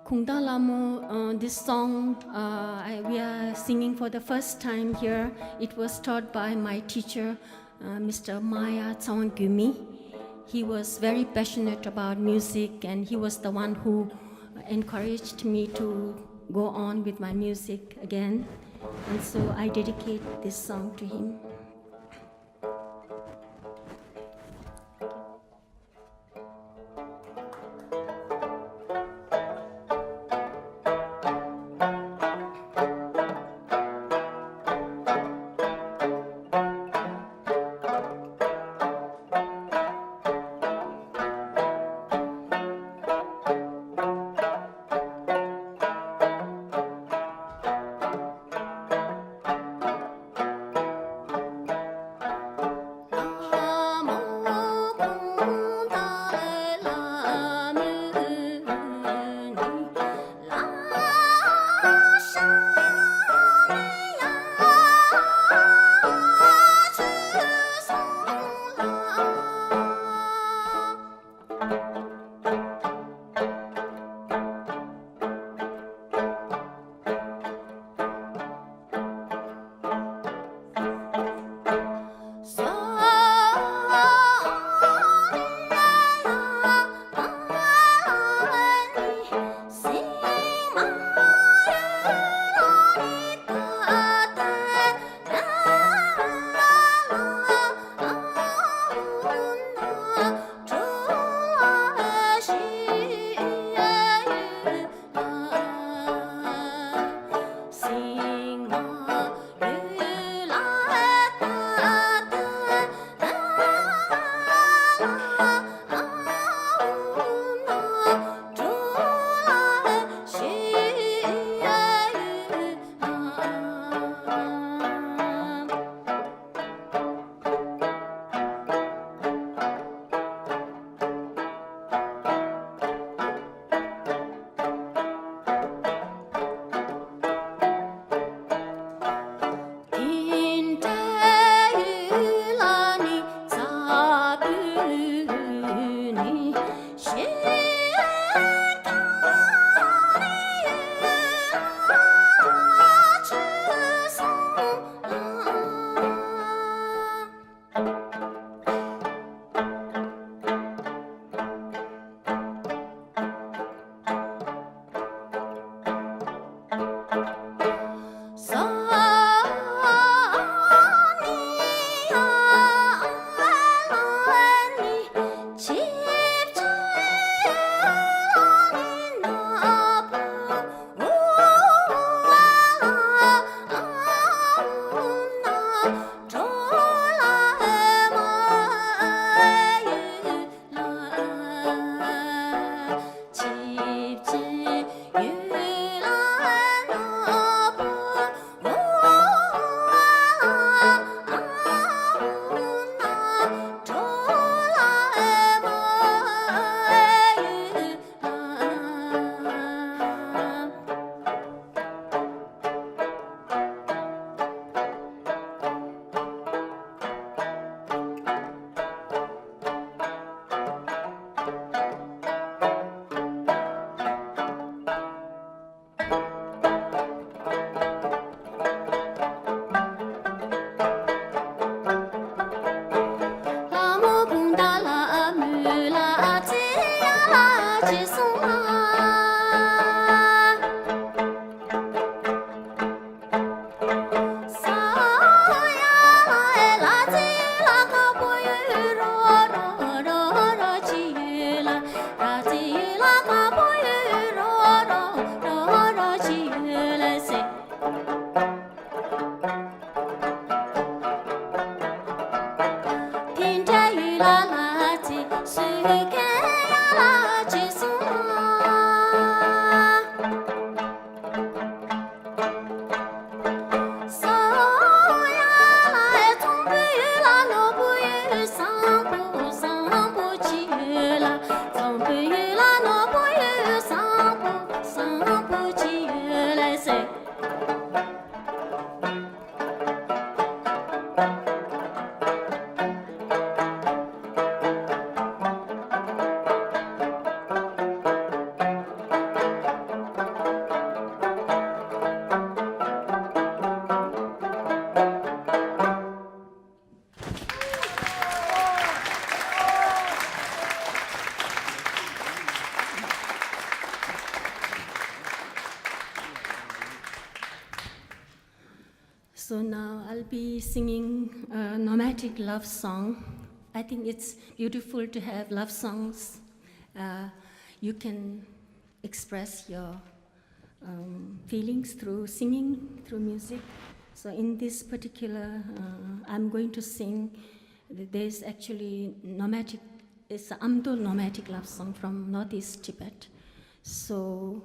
Kunga Lamo, this song we are singing for the first time here. It was taught by my teacher, Mr. Maya Tsawangumi. He was very passionate about music, and he was the one who encouraged me to go on with my music again. And so I dedicate this song to him. So now I'll be singing a nomadic love song. I think it's beautiful to have love songs. You can express your feelings through singing, through music. So in this particular, I'm going to sing, there's actually nomadic, it's an Amdo nomadic love song from Northeast Tibet. So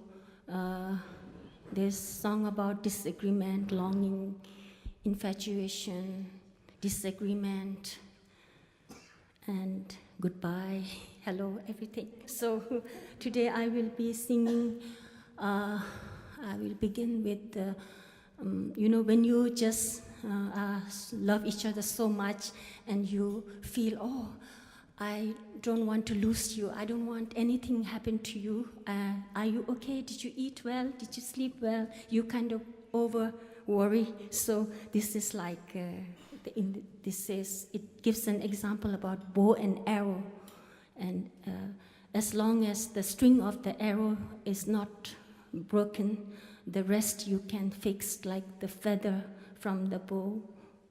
there's a song about disagreement, longing, infatuation, disagreement, and goodbye, hello, everything. So today I will be singing, I will begin with, when you just love each other so much and you feel, oh, I don't want to lose you, I don't want anything happen to you. Are you okay? Did you eat well? Did you sleep well? You kind of over worry. So this is like, it gives an example about bow and arrow. And as long as the string of the arrow is not broken, the rest you can fix, like the feather from the bow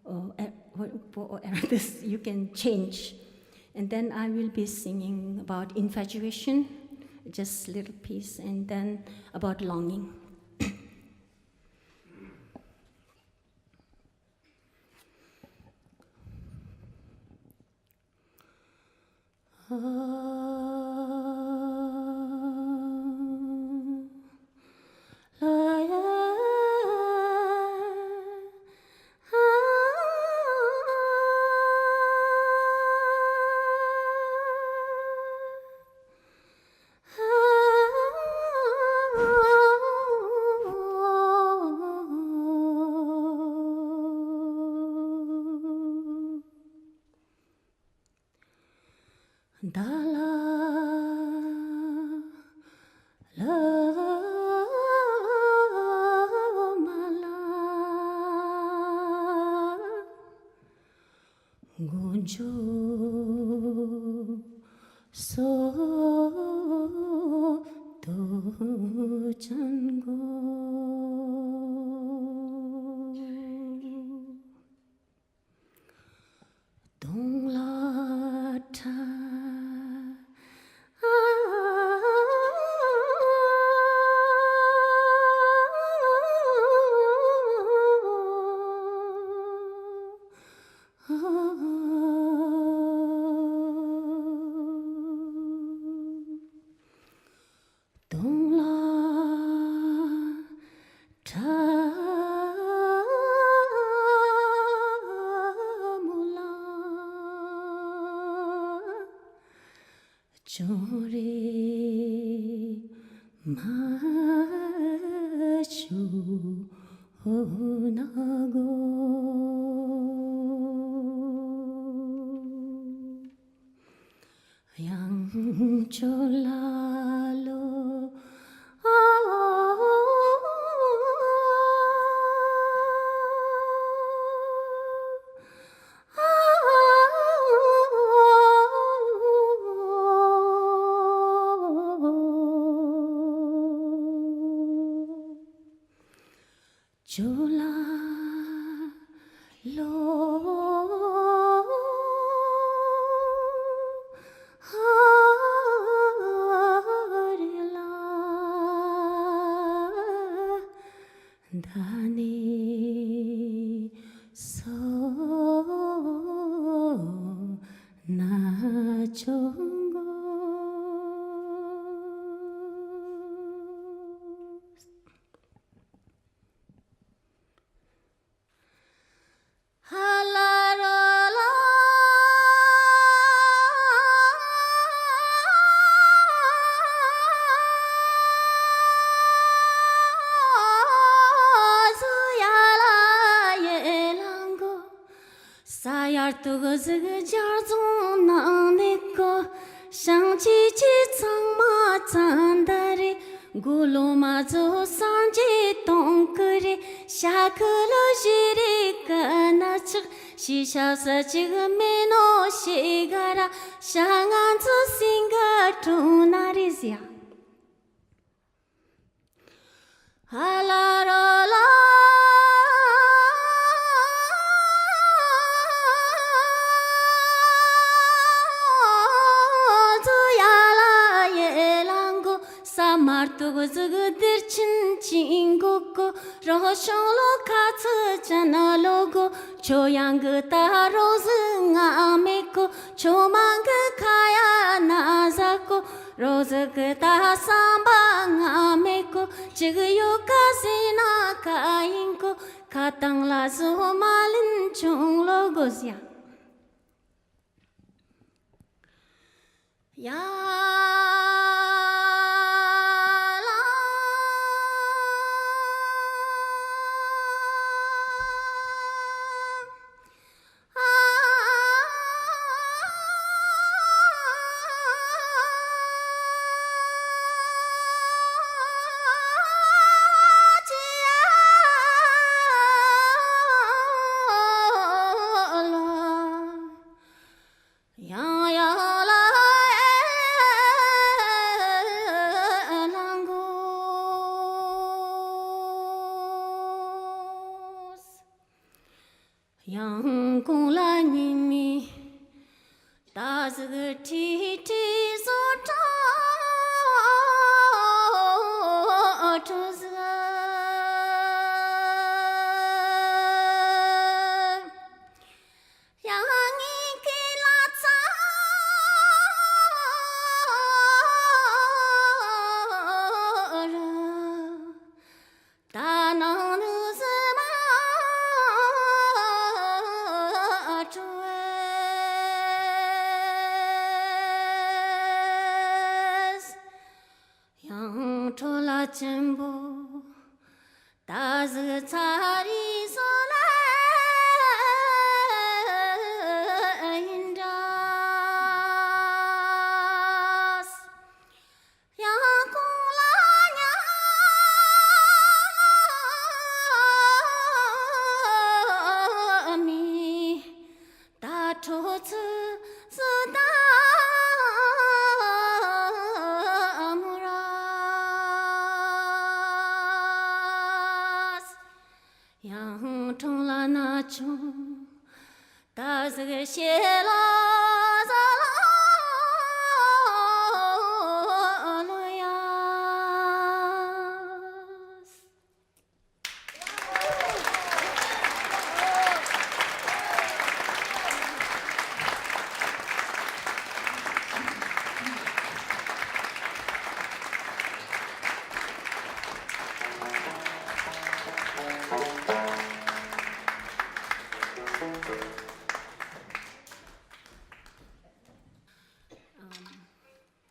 or arrow, this you can change. And then I will be singing about infatuation, just a little piece, and then about longing. 사마르토고 즈그들친 친구고 로숑로 카츠 자나로고 조양그 따로즈가 메고 조망그 카야 나자고 로즈그 다 삼방아 메고 지그요까지나 가인고 가땅라즈 말은 종로고지야 양공라님이 따스그 티티소타 어쩌서 양이 길라차라 다나는 전부 다스 자리 솔라인다스 야kul라냐미 다토츠 스다 통라나총 다스게 셰라살로야스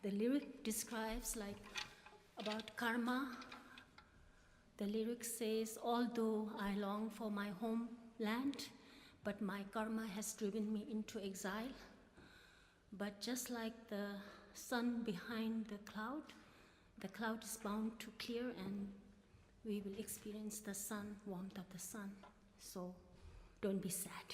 The lyric describes about karma. The lyric says, although I long for my homeland, but my karma has driven me into exile. But just like the sun behind the cloud is bound to clear and we will experience the sun, warmth of the sun. So don't be sad.